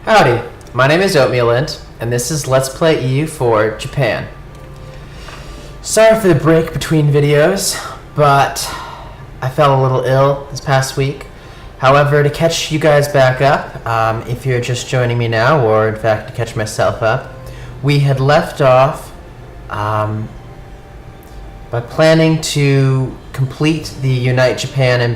Howdy, my name is Oatmealint, and this is Let's Play EU4 Japan. Sorry for the break between videos, but I felt a little ill this past week. However, to catch you guys back up, if you're just joining me now, or in fact to catch myself up, we had left off by planning to complete the Unite Japan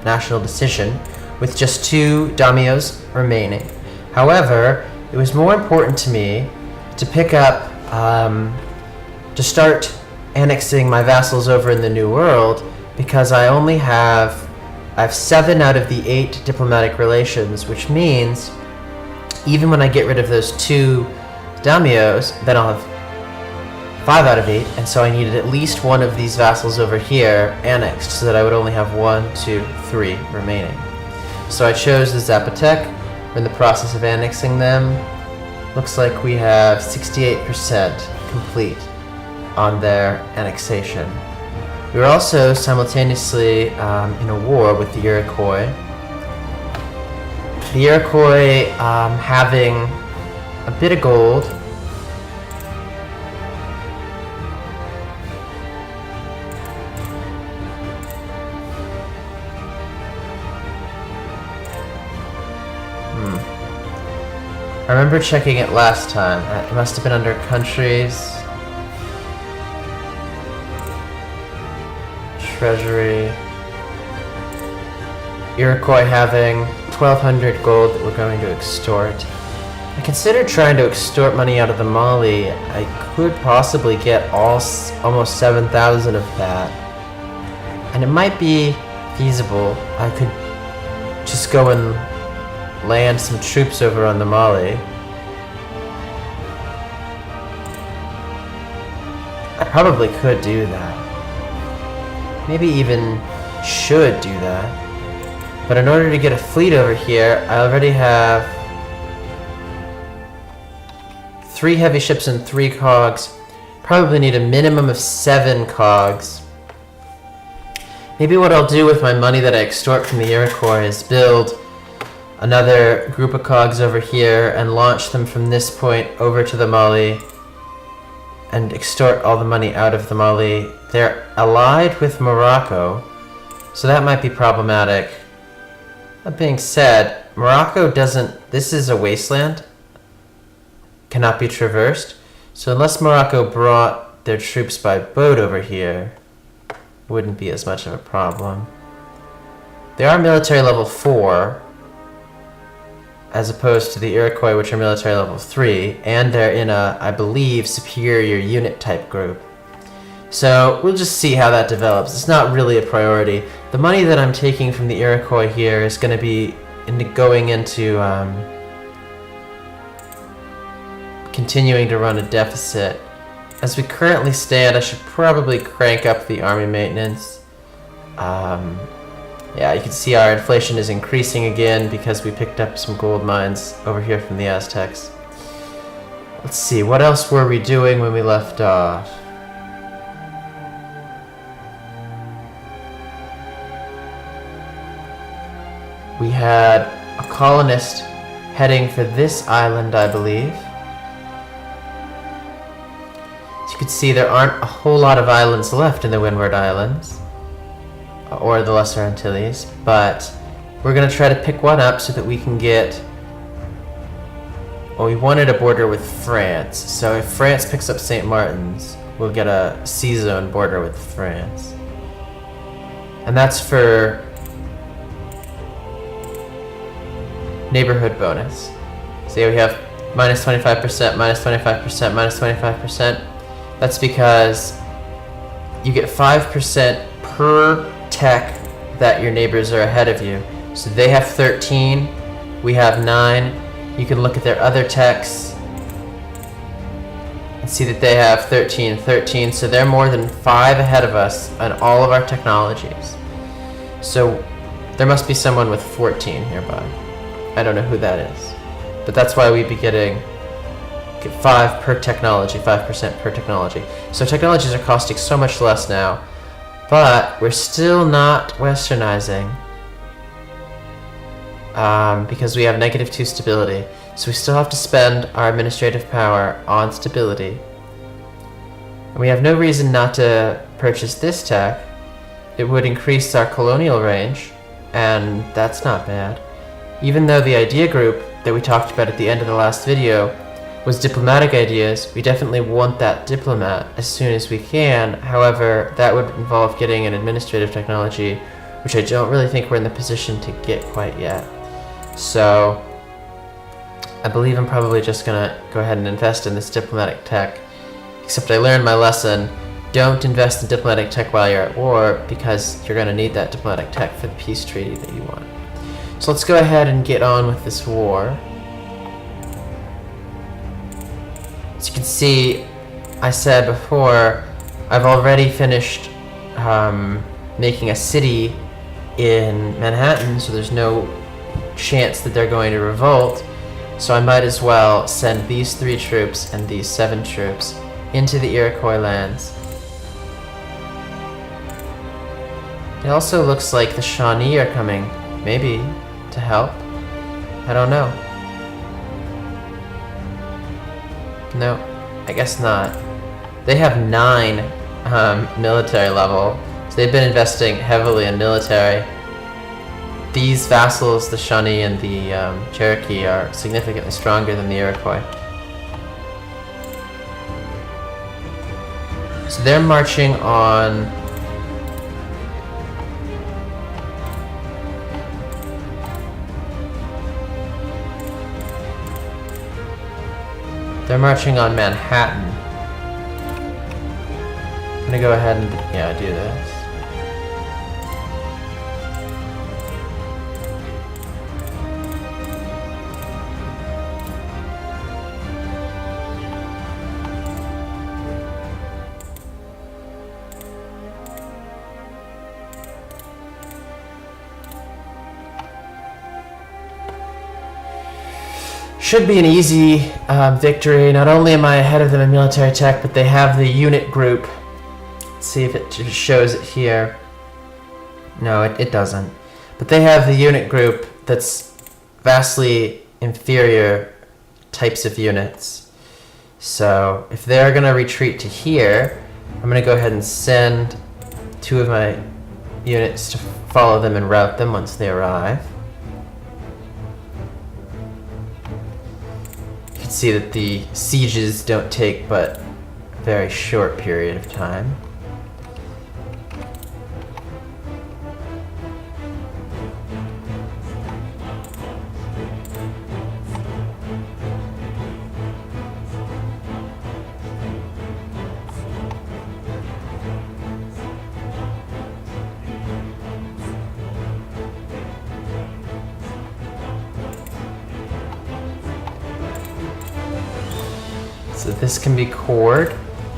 national decision with just 2 daimyos remaining. However, it was more important to me to pick up, to start annexing my vassals over in the New World, because I have 7 out of the 8 diplomatic relations, which means even when I get rid of those 2 daimyos, then I'll have 5 out of 8, and so I needed at least one of these vassals over here annexed so that I would only have 1, 2, 3 remaining. So I chose the Zapotek. We're in the process of annexing them. Looks like we have 68% complete on their annexation. We were also simultaneously in a war with the Iroquois. The Iroquois having a bit of gold. I remember checking it last time. It must have been under countries. Treasury. Iroquois having 1,200 gold that we're going to extort. I considered trying to extort money out of the Mali. I could possibly get almost 7,000 of that. And it might be feasible. I could just go and land some troops over on the Mali. I probably could do that. Maybe even should do that. But in order to get a fleet over here, I already have 3 heavy ships and 3 cogs. Probably need a minimum of 7 cogs. Maybe what I'll do with my money that I extort from the Iroquois is build another group of cogs over here and launch them from this point over to the Mali and extort all the money out of the Mali. They're allied with Morocco, so that might be problematic. That being said, Morocco doesn't... This is a wasteland. Cannot be traversed. So unless Morocco brought their troops by boat over here, wouldn't be as much of a problem. They are military level 4, as opposed to the Iroquois, which are military level 3, and they're in a, I believe, superior unit type group. So we'll just see how that develops. It's not really a priority. The money that I'm taking from the Iroquois here is going to be going into continuing to run a deficit. As we currently stand, I should probably crank up the army maintenance. Yeah, you can see our inflation is increasing again because we picked up some gold mines over here from the Aztecs. Let's see, what else were we doing when we left off? We had a colonist heading for this island, I believe. As you can see, there aren't a whole lot of islands left in the Windward Islands, or the Lesser Antilles, but we're going to try to pick one up so that we can get... Well, we wanted a border with France, so if France picks up St. Martin's, we'll get a C-zone border with France. And that's for neighborhood bonus. See, we have minus 25%, minus 25%, minus 25%. That's because you get 5% per tech that your neighbors are ahead of you. So they have 13, we have 9. You can look at their other techs and see that they have 13, 13. So they're more than 5 ahead of us on all of our technologies. So there must be someone with 14 nearby. I don't know who that is, but that's why we'd be get 5 per technology, 5% per technology. So technologies are costing so much less now. But we're still not westernizing. because we have -2 stability. So we still have to spend our administrative power on stability. And we have no reason not to purchase this tech. It would increase our colonial range, and that's not bad. Even though the idea group that we talked about at the end of the last video was diplomatic ideas, we definitely want that diplomat as soon as we can. However, that would involve getting an administrative technology, which I don't really think we're in the position to get quite yet. So I believe I'm probably just gonna go ahead and invest in this diplomatic tech. Except I learned my lesson. Don't invest in diplomatic tech while you're at war, because you're gonna need that diplomatic tech for the peace treaty that you want. So let's go ahead and get on with this war. As you can see, I said before, I've already finished making a city in Manhattan, so there's no chance that they're going to revolt. So I might as well send these 3 troops and these 7 troops into the Iroquois lands. It also looks like the Shawnee are coming, maybe, to help. I don't know. No, I guess not. They have 9 military level, so they've been investing heavily in military. These vassals, the Shawnee and the Cherokee, are significantly stronger than the Iroquois. So they're marching on... They're marching on Manhattan. I'm gonna go ahead and do this. Should be an easy victory. Not only am I ahead of them in military tech, but they have the unit group. Let's see if it just shows it here. No, it doesn't. But they have the unit group that's vastly inferior types of units. So if they're going to retreat to here, I'm going to go ahead and send 2 of my units to follow them and route them once they arrive. See that the sieges don't take but a very short period of time. So this can be cored.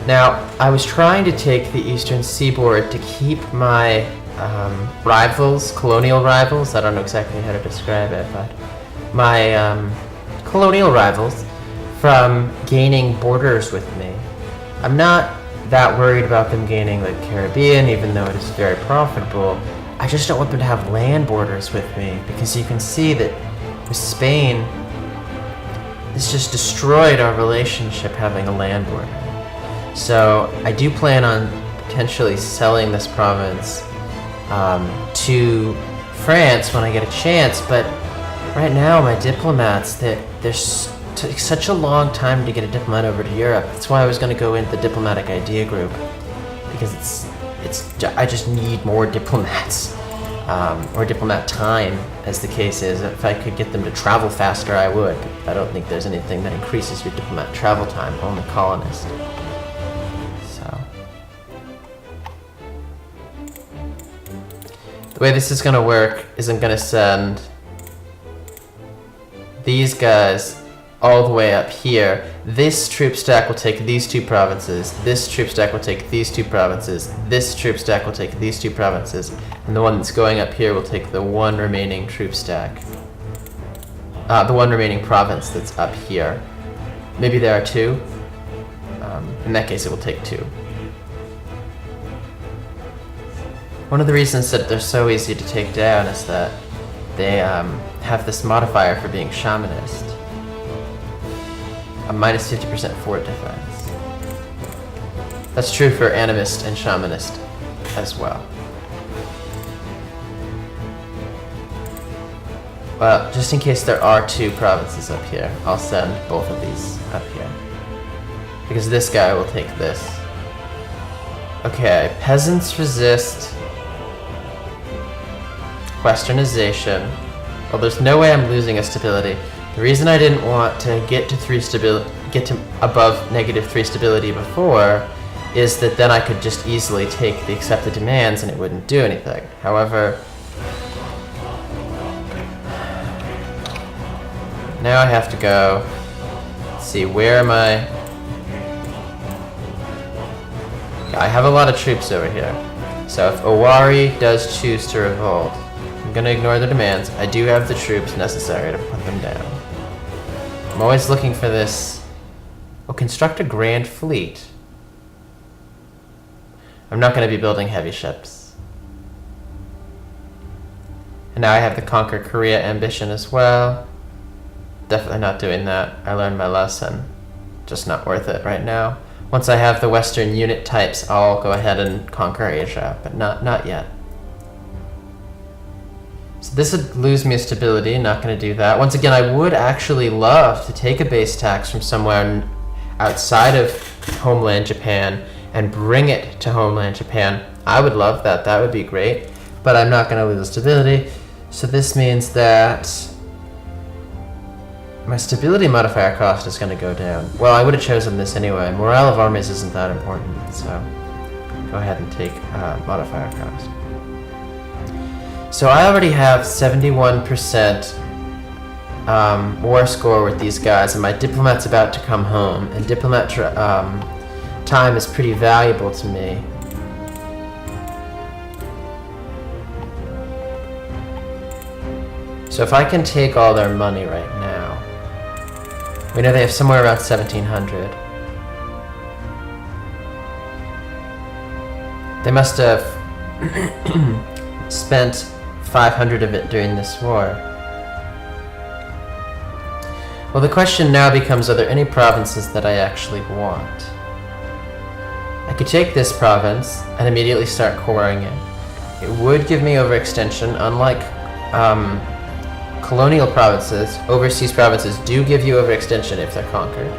Now, I was trying to take the eastern seaboard to keep my rivals, colonial rivals, I don't know exactly how to describe it, but my colonial rivals from gaining borders with me. I'm not that worried about them gaining the Caribbean, even though it is very profitable. I just don't want them to have land borders with me, because you can see that with Spain, it's just destroyed our relationship having a land border. So I do plan on potentially selling this province to France when I get a chance, but right now my diplomats, there's such a long time to get a diplomat over to Europe. That's why I was going to go into the diplomatic idea group, because I just need more diplomats. Or diplomat time, as the case is. If I could get them to travel faster, I would. But I don't think there's anything that increases your diplomat travel time, only colonist. So. The way this is going to work is I'm going to send these guys all the way up here. This troop stack will take these 2 provinces. This troop stack will take these 2 provinces. This troop stack will take these 2 provinces. And the one that's going up here will take the 1 remaining troop stack. The 1 remaining province that's up here. Maybe there are 2. In that case, it will take 2. One of the reasons that they're so easy to take down is that they have this modifier for being shamanist. A minus 50% fort defense. That's true for animist and shamanist as well. Well, just in case there are two provinces up here, I'll send both of these up here. Because this guy will take this. Okay, peasants resist westernization. Well, there's no way I'm losing a stability. The reason I didn't want to get to above -3 stability before is that then I could just easily take the accepted demands and it wouldn't do anything. However, now I have to go. Let's see, where am I? Yeah, I have a lot of troops over here. So if Owari does choose to revolt, I'm gonna ignore the demands. I do have the troops necessary to put them down. I'm always looking for this. Oh, construct a grand fleet. I'm not gonna be building heavy ships. And now I have the Conquer Korea ambition as well. Definitely not doing that. I learned my lesson. Just not worth it right now. Once I have the Western unit types, I'll go ahead and conquer Asia, but not yet. So this would lose me a stability, not going to do that. Once again, I would actually love to take a base tax from somewhere outside of homeland Japan and bring it to homeland Japan. I would love that. That would be great, but I'm not going to lose stability. So this means that my stability modifier cost is going to go down. Well, I would have chosen this anyway. Morale of armies isn't that important, so go ahead and take modifier cost. So I already have 71% war score with these guys, and my diplomat's about to come home, and diplomat time is pretty valuable to me. So if I can take all their money right now, we know they have somewhere around 1,700. They must have spent 500 of it during this war. Well, the question now becomes, are there any provinces that I actually want? I could take this province and immediately start coring it. It would give me overextension, unlike colonial provinces. Overseas provinces do give you overextension if they're conquered.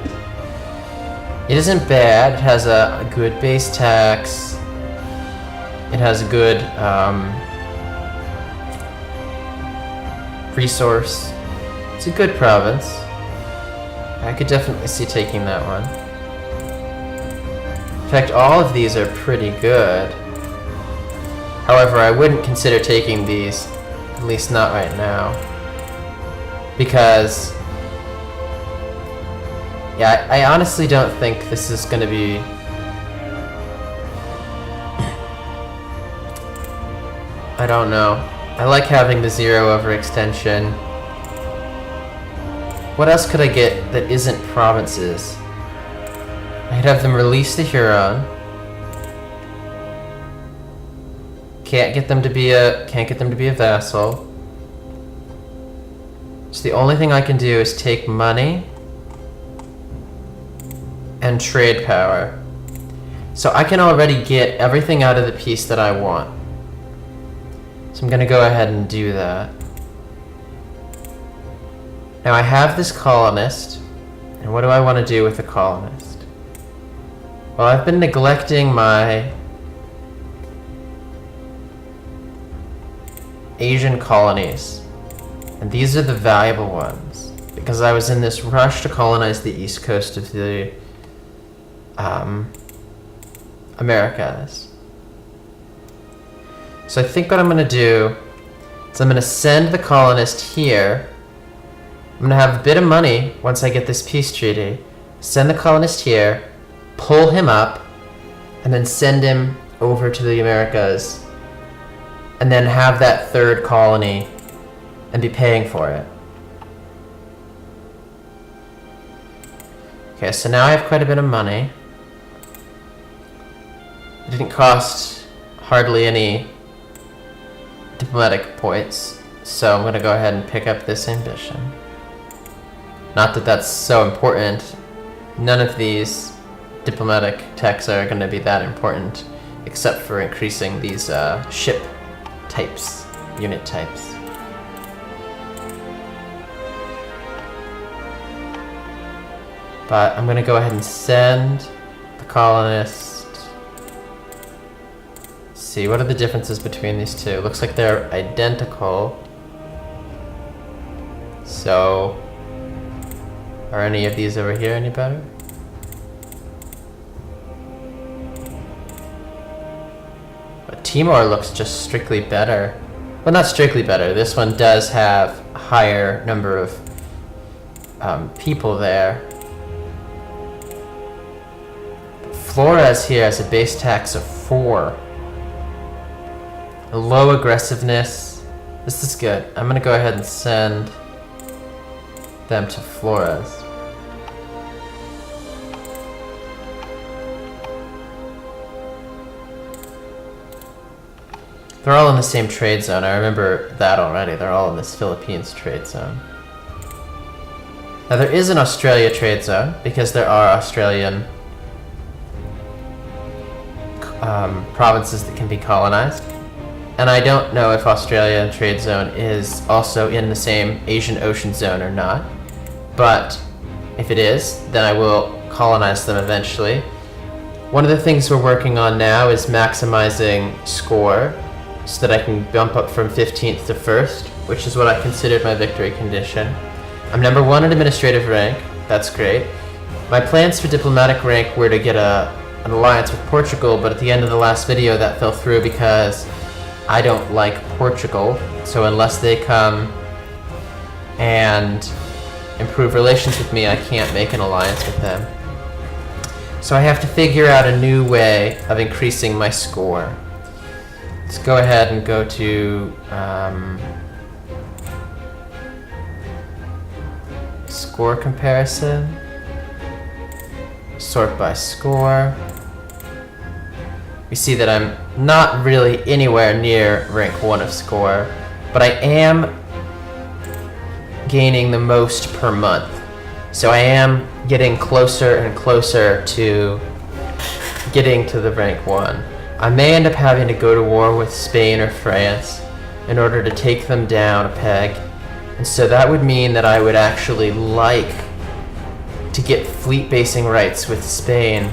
It isn't bad. It has a good base tax. It has a good resource. It's a good province. I could definitely see taking that one. In fact, all of these are pretty good. However, I wouldn't consider taking these, at least not right now. Because, yeah, I honestly don't think this is going to be... I don't know. I like having the 0 overextension. What else could I get that isn't provinces? I could have them release the Huron. Can't get them to be a vassal. So the only thing I can do is take money and trade power. So I can already get everything out of the piece that I want. So I'm going to go ahead and do that. Now I have this colonist, and what do I want to do with the colonist? Well, I've been neglecting my Asian colonies, and these are the valuable ones, because I was in this rush to colonize the east coast of the Americas. So I think what I'm going to do is I'm going to send the colonist here. I'm going to have a bit of money once I get this peace treaty. Send the colonist here, pull him up, and then send him over to the Americas. And then have that third colony and be paying for it. Okay, so now I have quite a bit of money. It didn't cost hardly any diplomatic points, So I'm going to go ahead and pick up this ambition. Not that that's so important. None of these diplomatic techs are going to be that important, except for increasing these ship types, unit types. But I'm going to go ahead and send the colonist. See, what are the differences between these two? Looks like they're identical. So, are any of these over here any better? But Timor looks just strictly better. Well, not strictly better. This one does have a higher number of people there. Flores here has a base tax of 4. A low aggressiveness. This is good. I'm gonna go ahead and send them to Flores. They're all in the same trade zone. I remember that already. They're all in this Philippines trade zone. Now there is an Australia trade zone because there are Australian provinces that can be colonized. And I don't know if Australia trade zone is also in the same Asian Ocean zone or not. But if it is, then I will colonize them eventually. One of the things we're working on now is maximizing score so that I can bump up from 15th to 1st, which is what I considered my victory condition. I'm number 1 in administrative rank. That's great. My plans for diplomatic rank were to get an alliance with Portugal, but at the end of the last video that fell through because I don't like Portugal. So unless they come and improve relations with me, I can't make an alliance with them. So I have to figure out a new way of increasing my score. Let's go ahead and go to score comparison. Sort by score. We see that I'm not really anywhere near rank 1 of score, but I am gaining the most per month. So I am getting closer and closer to getting to the rank 1. I may end up having to go to war with Spain or France in order to take them down a peg. And so that would mean that I would actually like to get fleet basing rights with Spain.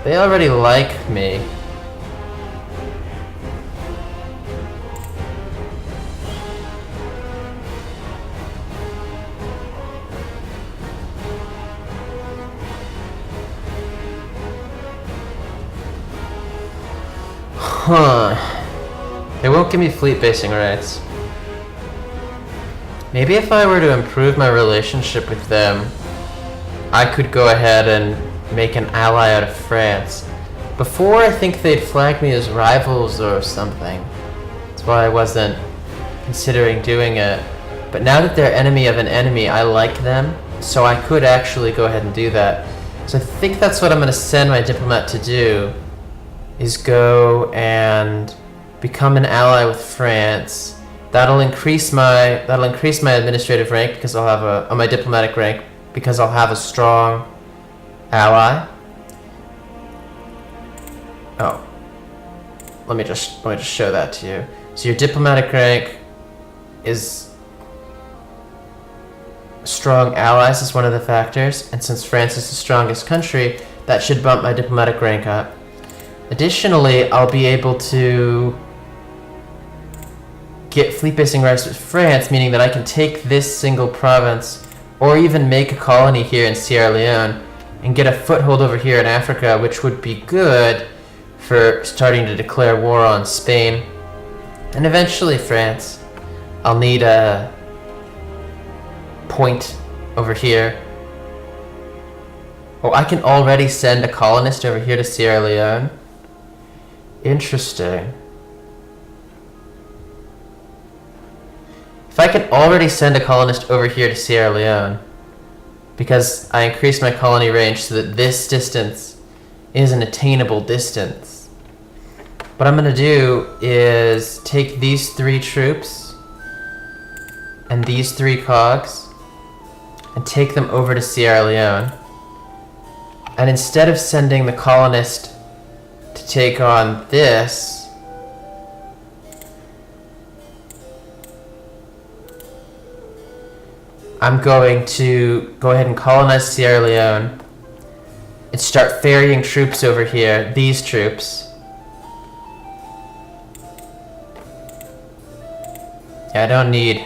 They already like me. Huh. They won't give me fleet basing rights. Maybe if I were to improve my relationship with them, I could go ahead and make an ally out of France. Before, I think they'd flag me as rivals or something. That's why I wasn't considering doing it. But now that they're enemy of an enemy, I like them, so I could actually go ahead and do that. So I think that's what I'm going to send my diplomat to do, is go and become an ally with France. That'll increase my administrative rank because I'll have my diplomatic rank because I'll have a strong ally. Oh, let me just show that to you. So your diplomatic rank is strong allies is one of the factors, and since France is the strongest country, that should bump my diplomatic rank up. Additionally, I'll be able to get fleet basing rights with France, meaning that I can take this single province or even make a colony here in Sierra Leone and get a foothold over here in Africa, which would be good for starting to declare war on Spain and eventually France. I'll need a point over here. Oh, I can already send a colonist over here to Sierra Leone. Interesting. If I can already send a colonist over here to Sierra Leone, because I increased my colony range so that this distance is an attainable distance. What I'm going to do is take these 3 troops and these 3 cogs and take them over to Sierra Leone. And instead of sending the colonist to take on this, I'm going to go ahead and colonize Sierra Leone and start ferrying troops over here, these troops. Yeah, I don't need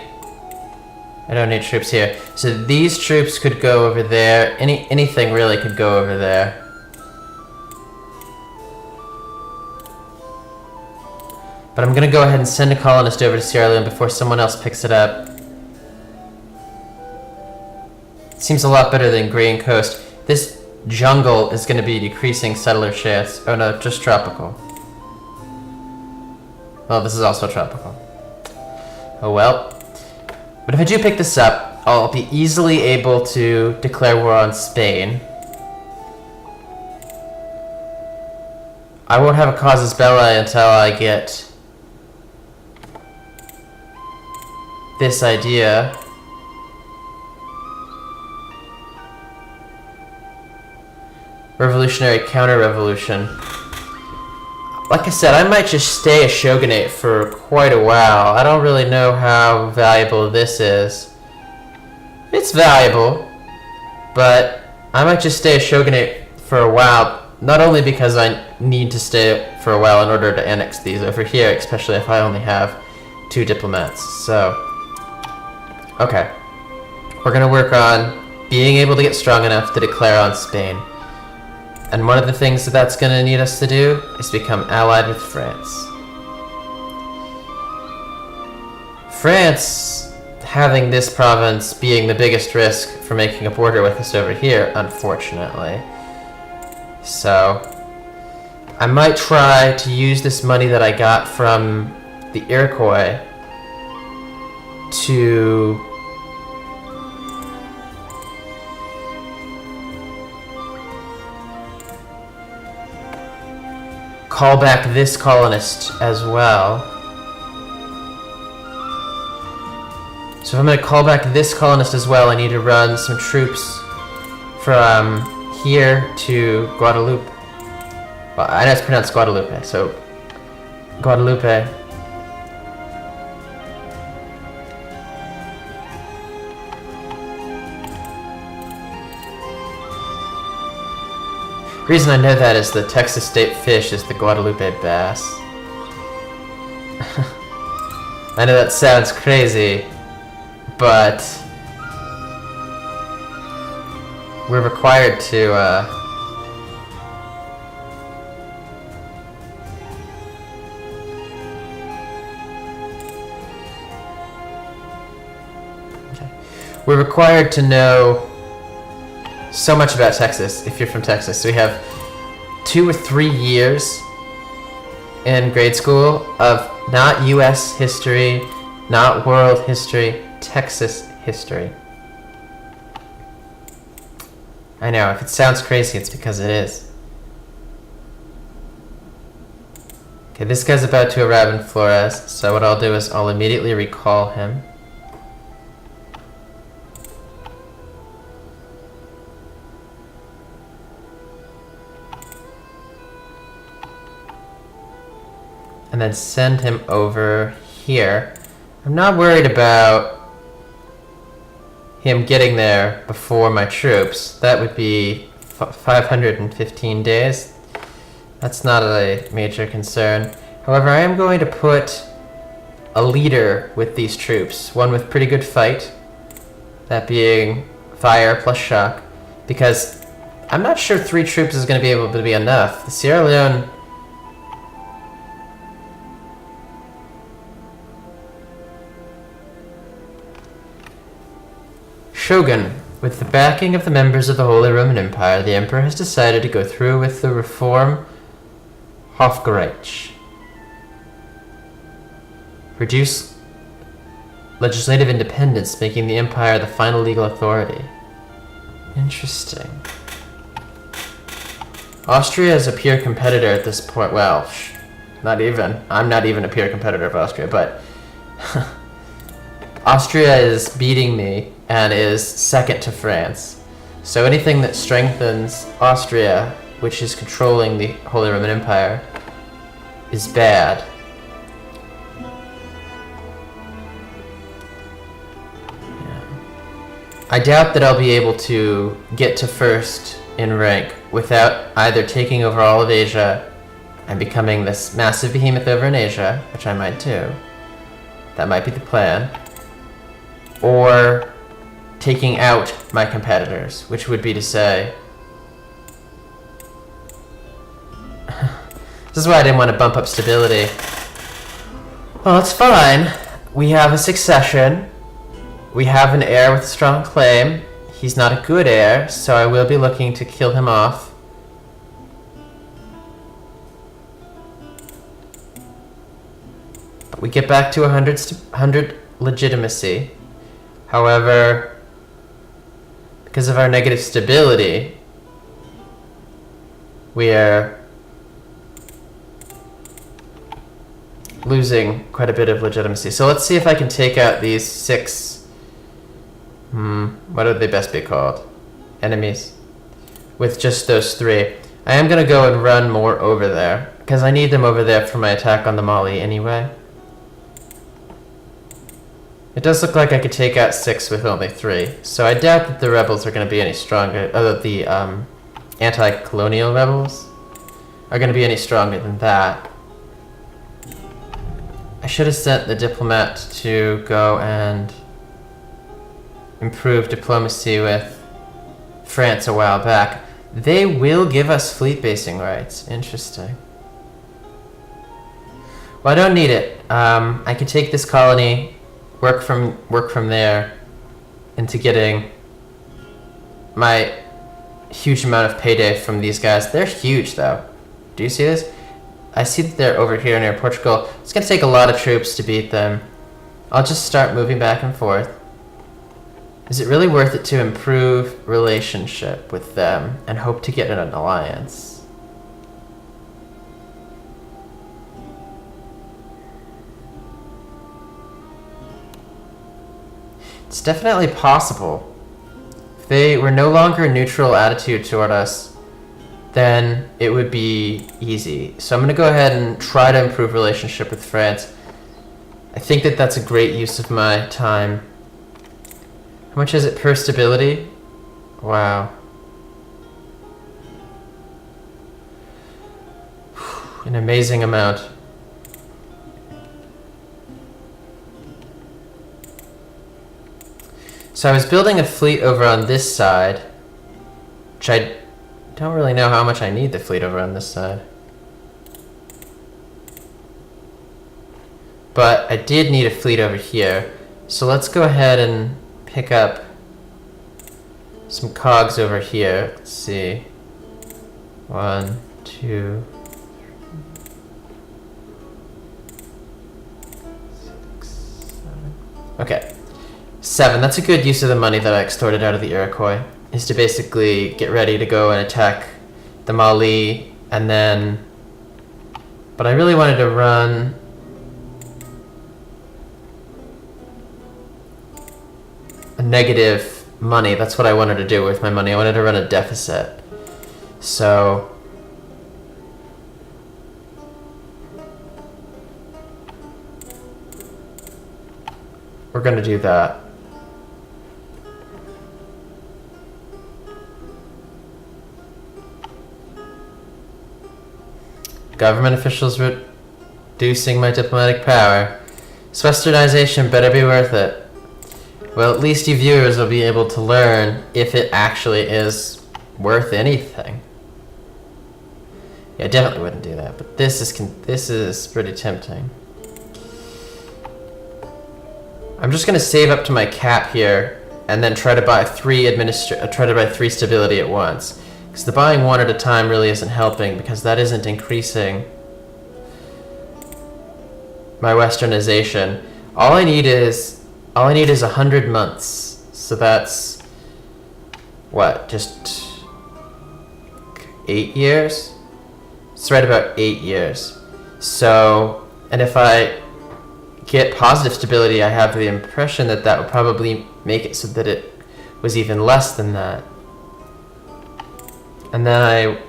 troops here. So these troops could go over there. Anything really could go over there. But I'm gonna go ahead and send a colonist over to Sierra Leone before someone else picks it up. Seems a lot better than Green Coast. This jungle is gonna be decreasing settler shares. Oh no, just tropical. Well, this is also tropical. Oh well. But if I do pick this up, I'll be easily able to declare war on Spain. I won't have a casus belli until I get this idea. Revolutionary counter-revolution. Like I said, I might just stay a shogunate for quite a while. I don't really know how valuable this is. It's valuable, but I might just stay a shogunate for a while, not only because I need to stay for a while in order to annex these over here, especially if I only have 2 diplomats. So, okay. We're gonna work on being able to get strong enough to declare on Spain. And one of the things that that's going to need us to do is become allied with France. France, having this province being the biggest risk for making a border with us over here, unfortunately. So, I might try to use this money that I got from the Iroquois to call back this colonist as well. So if I'm going to call back this colonist as well, I need to run some troops from here to Guadeloupe. Well, I know it's pronounced Guadalupe, so Guadalupe. The reason I know that is the Texas state fish is the Guadalupe bass. I know that sounds crazy, but we're required to we're required to know so much about Texas if you're from Texas. So we have 2 or 3 years in grade school of not US history, not world history, Texas history. I know, if it sounds crazy, it's because it is. Okay, this guy's about to arrive in Flores, so what I'll do is I'll immediately recall him. And then send him over here. I'm not worried about him getting there before my troops. That would be 515 days. That's not a major concern. However, I am going to put a leader with these troops. One with pretty good fight. That being fire plus shock. Because I'm not sure 3 troops is going to be able to be enough. The Sierra Leone... Shogun, with the backing of the members of the Holy Roman Empire, the Emperor has decided to go through with the reform Hofgerecht. Reduce legislative independence, making the Empire the final legal authority. Interesting. Austria is a peer competitor at this point. Well, not even. I'm not even a peer competitor of Austria, but Austria is beating me and is second to France. So anything that strengthens Austria, which is controlling the Holy Roman Empire, is bad. I doubt that I'll be able to get to first in rank without either taking over all of Asia and becoming this massive behemoth over in Asia, which I might do. That might be the plan. Or taking out my competitors, which would be to say... This is why I didn't want to bump up stability. Well, it's fine. We have a succession. We have an heir with a strong claim. He's not a good heir, so I will be looking to kill him off. But we get back to 100 legitimacy. However, because of our negative stability, we are losing quite a bit of legitimacy. So let's see if I can take out these 6... what would they best be called? Enemies. With just those 3. I am going to go and run more over there, because I need them over there for my attack on the Mali anyway. It does look like I could take out 6 with only 3, so I doubt that the rebels are going to be any stronger. The anti-colonial rebels are going to be any stronger than that. I should have sent the diplomat to go and improve diplomacy with France a while back. They will give us fleet basing rights. Interesting. Well, I don't need it. I can take this colony, work from there into getting my huge amount of payday from these guys. They're huge, though. Do you see this? I see that they're over here near Portugal. It's going to take a lot of troops to beat them. I'll just start moving back and forth. Is it really worth it to improve relationship with them and hope to get in an alliance? It's definitely possible. If they were no longer a neutral attitude toward us, then it would be easy. So I'm going to go ahead and try to improve relationship with France. I think that that's a great use of my time. How much is it per stability? Wow. An amazing amount. So I was building a fleet over on this side, which I don't really know how much I need the fleet over on this side. But I did need a fleet over here. So let's go ahead and pick up some cogs over here. Let's see. 1, 2, 6, 7. Okay. 7. That's a good use of the money that I extorted out of the Iroquois, is to basically get ready to go and attack the Mali, and then... But I really wanted to run... a negative money. That's what I wanted to do with my money. I wanted to run a deficit. So... we're gonna do that. Government officials reducing my diplomatic power. This westernization better be worth it. Well, at least you viewers will be able to learn if it actually is worth anything. Yeah, I definitely wouldn't do that, but this is pretty tempting. I'm just gonna save up to my cap here and then try to buy 3 stability at once. Because the buying 1 at a time really isn't helping, because that isn't increasing my westernization. All I need is 100 months. So that's what, just 8 years? It's right about 8 years. So, and if I get positive stability, I have the impression that that would probably make it so that it was even less than that. And then I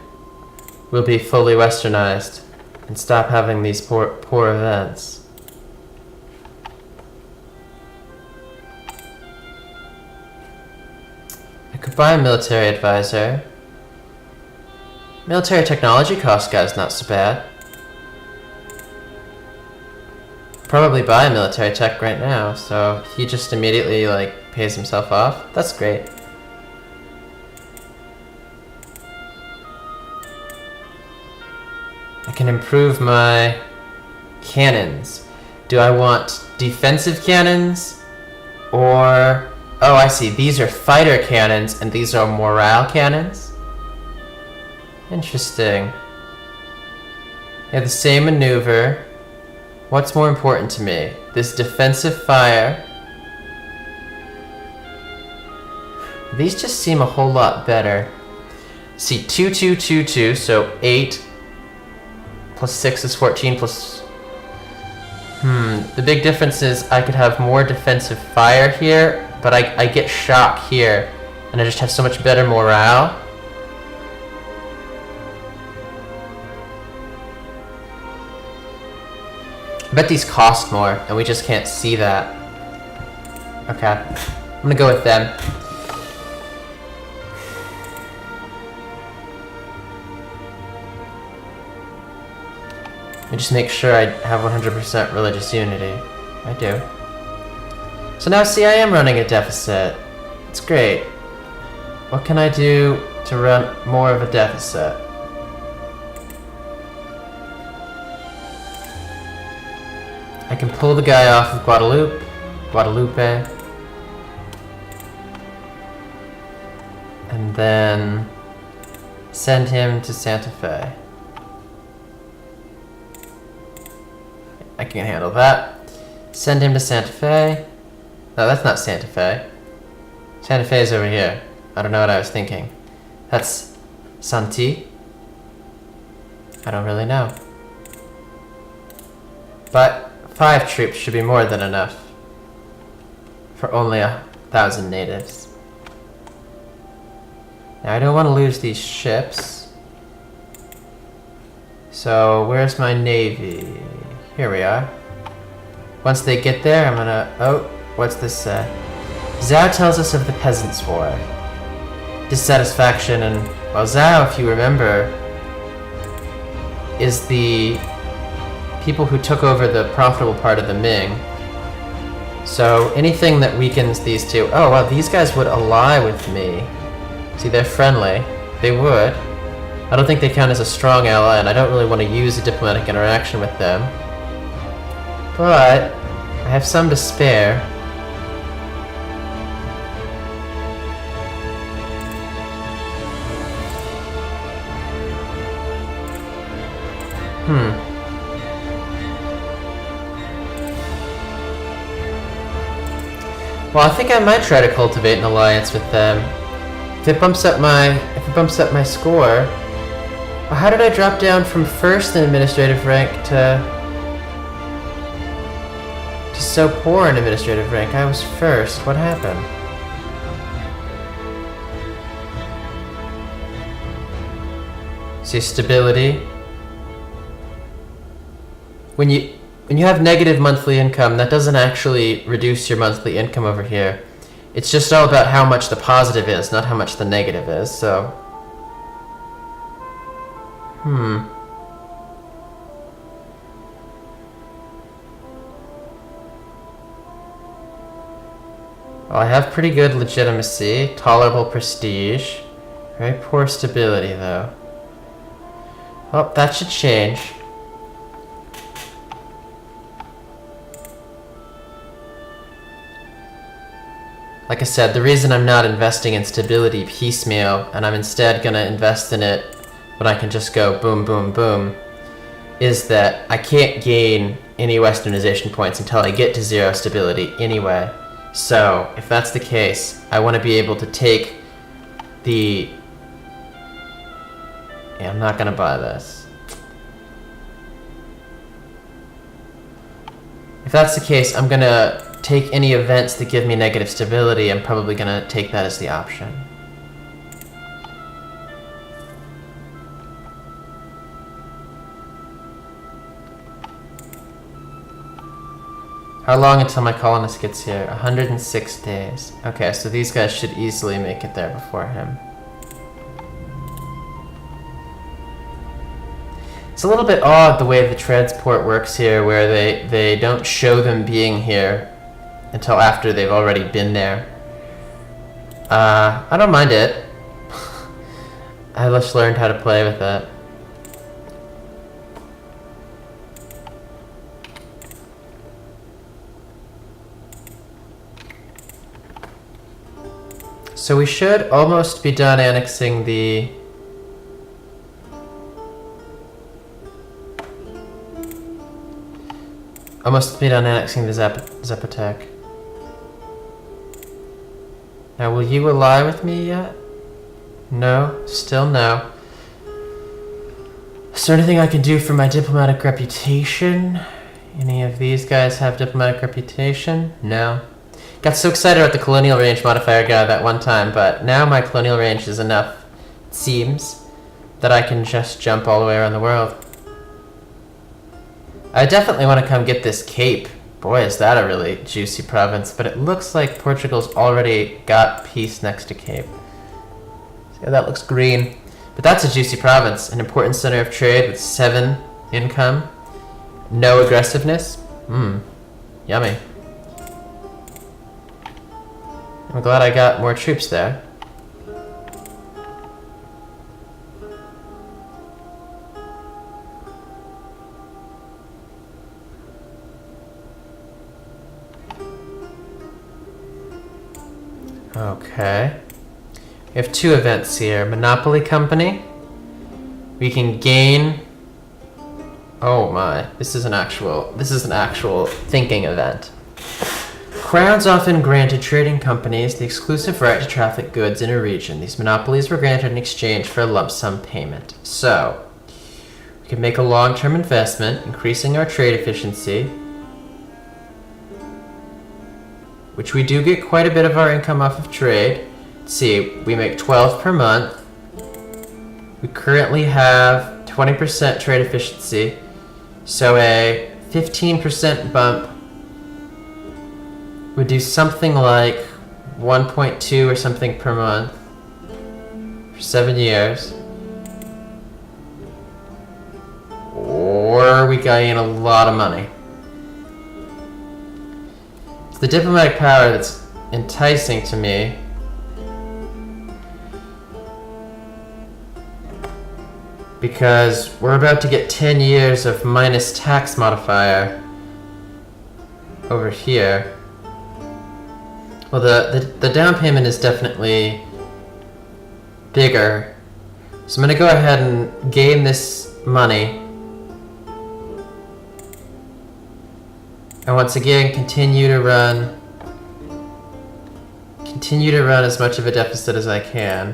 will be fully westernized and stop having these poor events. I could buy a military advisor. Military technology cost guy's not so bad. Probably buy a military tech right now, so he just immediately like pays himself off. That's great. I can improve my cannons. Do I want defensive cannons or... Oh, I see. These are fighter cannons and these are morale cannons? Interesting. Yeah, the same maneuver. What's more important to me? This defensive fire. These just seem a whole lot better. See, 2, 2, 2, 2, so 8 plus 6 is 14 plus... The big difference is I could have more defensive fire here, but I get shock here, and I just have so much better morale. I bet these cost more, and we just can't see that. Okay, I'm gonna go with them. Let me just make sure I have 100% religious unity. I do. So now see, I am running a deficit. It's great. What can I do to run more of a deficit? I can pull the guy off of Guadalupe. And then send him to Santa Fe. I can handle that. Send him to Santa Fe. No, that's not Santa Fe. Santa Fe is over here. I don't know what I was thinking. That's Santi. I don't really know. But 5 troops should be more than enough for only 1,000 natives. Now I don't want to lose these ships. So where's my navy? Here we are. Once they get there, I'm gonna... Oh, what's this say? Zhao tells us of the Peasants' War. Dissatisfaction and... Well, Zhao, if you remember, is the people who took over the profitable part of the Ming. So anything that weakens these two... Oh, wow, these guys would ally with me. See, they're friendly. They would. I don't think they count as a strong ally, and I don't really want to use a diplomatic interaction with them. But I have some to spare. Well, I think I might try to cultivate an alliance with them. If it bumps up my score. Well, how did I drop down from first in administrative rank to so poor in administrative rank? I was first. What happened? See, stability. When you have negative monthly income, that doesn't actually reduce your monthly income over here. It's just all about how much the positive is, not how much the negative is, so... Well, I have pretty good legitimacy, tolerable prestige. Very poor stability, though. Well, that should change. Like I said, the reason I'm not investing in stability piecemeal, and I'm instead gonna invest in it when I can just go boom, boom, boom, is that I can't gain any westernization points until I get to 0 stability anyway. So, if that's the case, I want to be able to take the... Yeah, I'm not gonna buy this. If that's the case, I'm gonna take any events that give me negative stability. I'm probably gonna take that as the option. How long until my colonist gets here? 106 days. Okay, so these guys should easily make it there before him. It's a little bit odd the way the transport works here, where they don't show them being here until after they've already been there. I don't mind it. I just learned how to play with it. So we should almost be done annexing the... Almost be done annexing the Zapotec. Now, will you ally with me yet? No? Still no. Is there anything I can do for my diplomatic reputation? Any of these guys have diplomatic reputation? No. Got so excited about the colonial range modifier guy that one time, but now my colonial range is enough, it seems, that I can just jump all the way around the world. I definitely want to come get this Cape. Boy, is that a really juicy province, but it looks like Portugal's already got peace next to Cape. See, that looks green. But that's a juicy province, an important center of trade with 7 income, no aggressiveness. Yummy. I'm glad I got more troops there. Okay. We have 2 events here. Monopoly Company. We can gain... Oh my, this is an actual thinking event. Crowns often granted trading companies the exclusive right to traffic goods in a region. These monopolies were granted in exchange for a lump sum payment. So, we can make a long-term investment, increasing our trade efficiency, which we do get quite a bit of our income off of trade. Let's see, we make 12 per month. We currently have 20% trade efficiency, so a 15% bump would do something like 1.2 or something per month for 7 years. Or we gain a lot of money. It's the diplomatic power that's enticing to me. Because we're about to get 10 years of minus tax modifier over here. Well, the down payment is definitely bigger. So I'm going to go ahead and gain this money. And once again, continue to run as much of a deficit as I can.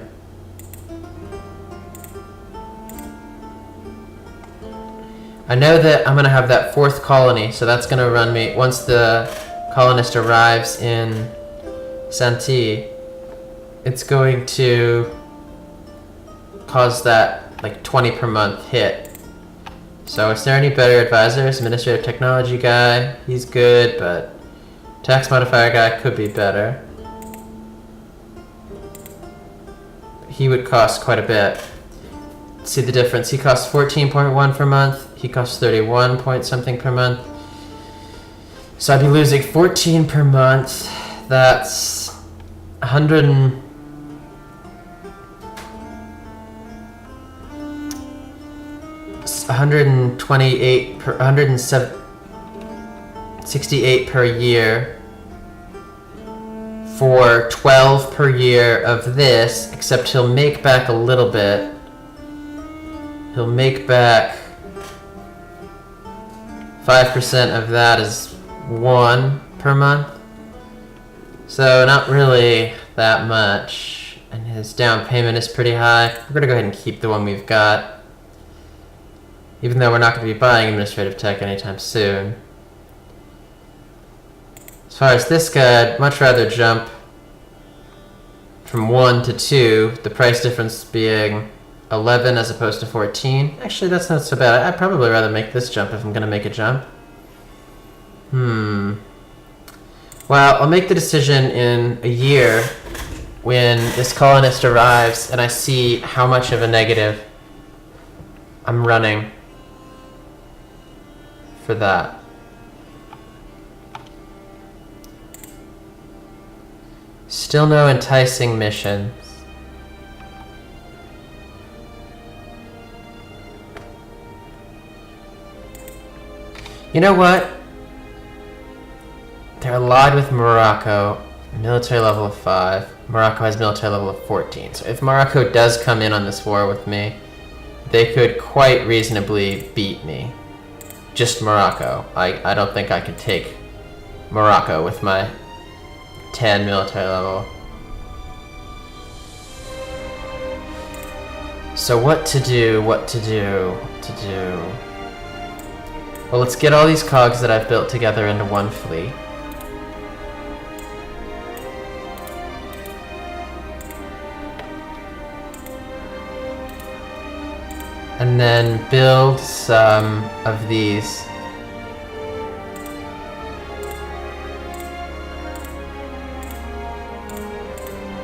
I know that I'm going to have that 4th colony, so that's going to run me, once the colonist arrives in Santee, it's going to cause that like 20 per month hit. So is there any better advisors? Administrative technology guy, he's good, but tax modifier guy could be better. He would cost quite a bit. Let's see the difference. He costs 14.1 per month. He costs 31 point something per month. So I'd be losing 14 per month. That's 128 per 168 per year for 12 per year of this, except he'll make back a little bit. He'll make back 5% of that is 1 per month. So not really that much. And His down payment is pretty high. We're going to go ahead and keep the one we've got, even though we're not going to be buying administrative tech anytime soon. As far as this guy, I'd much rather jump from 1 to 2, the price difference being 11 as opposed to 14. Actually, that's not so bad. I'd probably rather make this jump if I'm going to make a jump. Well, I'll make the decision in a year when this colonist arrives and I see how much of a negative I'm running for that. Still no enticing missions. You know what? They're allied with Morocco, military level of 5. Morocco has military level of 14. So if Morocco does come in on this war with me, they could quite reasonably beat me. Just Morocco. I don't think I could take Morocco with my 10 military level. So what to do? Well, let's get all these cogs that I've built together into one fleet. And then build some of these.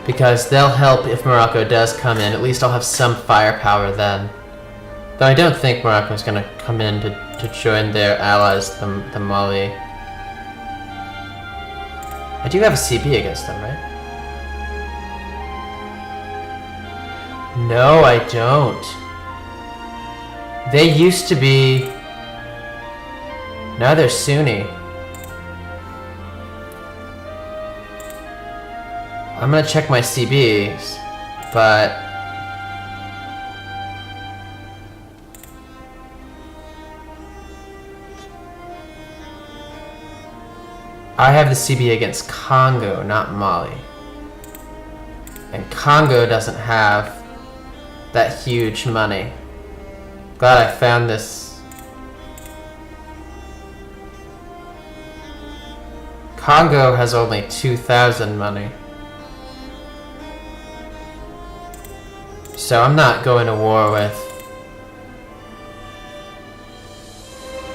Because they'll help if Morocco does come in. At least I'll have some firepower then. Though I don't think Morocco's gonna come in to join their allies, the Mali. I do have a CB against them, right? No, I don't. They used to be... Now they're Sunni. I'm gonna check my CBs, but... I have the CB against Congo, not Mali. And Congo doesn't have that huge money. Glad I found this. Congo has only 2,000 money. So I'm not going to war with...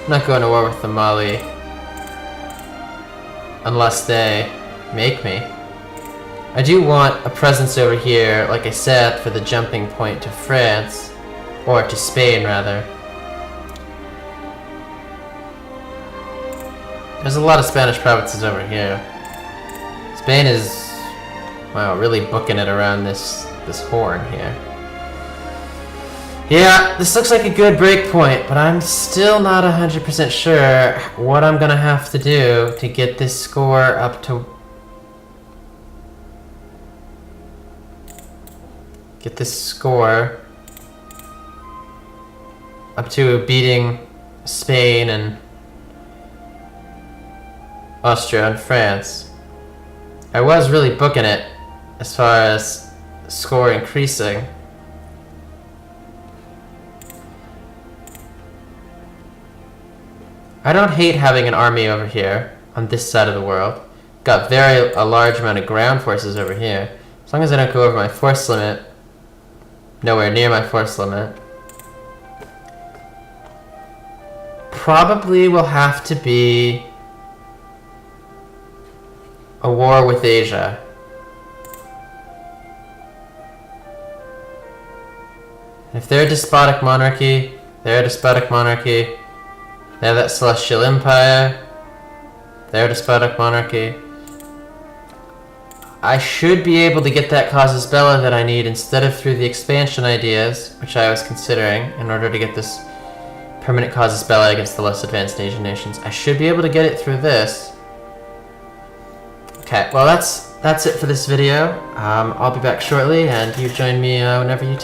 I'm not going to war with the Mali. Unless they make me. I do want a presence over here, like I said, for the jumping point to France. Or to Spain, rather. There's a lot of Spanish provinces over here. Spain is, wow, really booking it around this horn here. Yeah, this looks like a good break point, but I'm still not 100% sure what I'm gonna have to do to get this score up to... Get this score up to beating Spain and Austria and France. I was really booking it as far as score increasing. I don't hate having an army over here on this side of the world. Got a large amount of ground forces over here. As long as I don't go over my force limit, nowhere near my force limit. Probably will have to be a war with Asia. If they're a despotic monarchy, they're a despotic monarchy. They have that Celestial Empire. They're a despotic monarchy. I should be able to get that casus belli that I need instead of through the expansion ideas, which I was considering in order to get this permanent casus belli against the less advanced Asian nations. I should be able to get it through this. Okay, well that's it for this video. I'll be back shortly, and you join me whenever you